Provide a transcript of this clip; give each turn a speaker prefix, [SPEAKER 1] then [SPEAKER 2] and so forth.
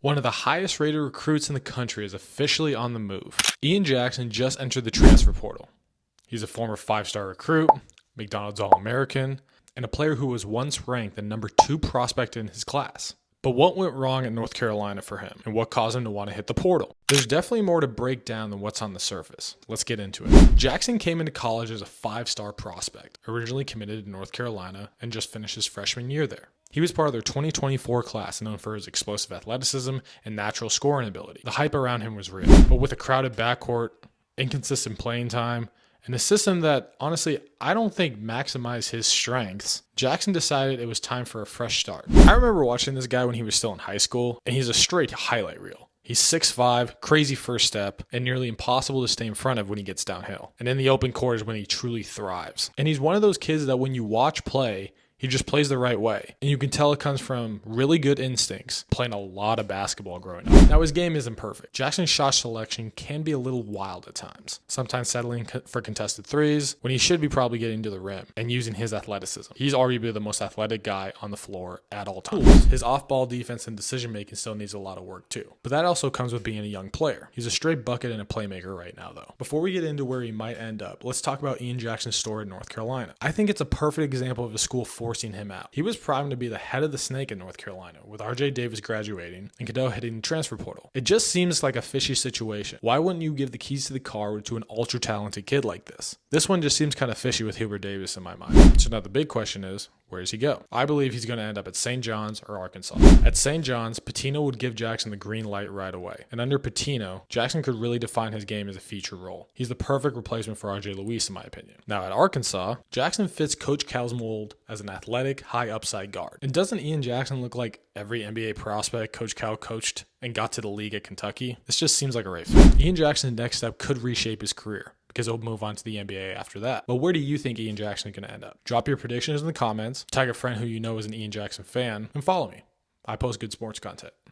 [SPEAKER 1] One of the highest rated recruits in the country is officially on the move. Ian Jackson just entered the transfer portal. He's a former 5-star recruit, McDonald's All-American, and a player who was once ranked the number 2 prospect in his class. But what went wrong at North Carolina for him, and what caused him to want to hit the portal? There's definitely more to break down than what's on the surface. Let's get into it. Jackson came into college as a 5-star prospect, originally committed to North Carolina, and just finished his freshman year there. He was part of their 2024 class, known for his explosive athleticism and natural scoring ability. The hype around him was real, but with a crowded backcourt, inconsistent playing time, and a system that, honestly, I don't think maximized his strengths, Jackson decided it was time for a fresh start. I remember watching this guy when he was still in high school, and he's a straight highlight reel. He's 6'5", crazy first step, and nearly impossible to stay in front of when he gets downhill. And in the open court is when he truly thrives. And he's one of those kids that when you watch play, he just plays the right way. And you can tell it comes from really good instincts, playing a lot of basketball growing up. Now, his game isn't perfect. Jackson's shot selection can be a little wild at times, sometimes settling for contested threes when he should be probably getting to the rim and using his athleticism. He's arguably the most athletic guy on the floor at all times. His off-ball defense and decision-making still needs a lot of work too. But that also comes with being a young player. He's a straight bucket and a playmaker right now though. Before we get into where he might end up, let's talk about Ian Jackson's story in North Carolina. I think it's a perfect example of a school forcing him out. He was primed to be the head of the snake in North Carolina, with RJ Davis graduating and Cadeau hitting the transfer portal. It just seems like a fishy situation. Why wouldn't you give the keys to the car to an ultra-talented kid like this? This one just seems kind of fishy with Hubert Davis in my mind. So now the big question is, where does he go? I believe he's going to end up at St. John's or Arkansas. At St. John's, Pitino would give Jackson the green light right away. And under Pitino, Jackson could really define his game as a feature role. He's the perfect replacement for RJ Luis in my opinion. Now at Arkansas, Jackson fits Coach Cal's mold as an athletic, high upside guard. And doesn't Ian Jackson look like every NBA prospect Coach Cal coached and got to the league at Kentucky? This just seems like a right fit. Ian Jackson's next step could reshape his career, because he'll move on to the NBA after that. But where do you think Ian Jackson is going to end up? Drop your predictions in the comments, tag a friend who you know is an Ian Jackson fan, and follow me. I post good sports content.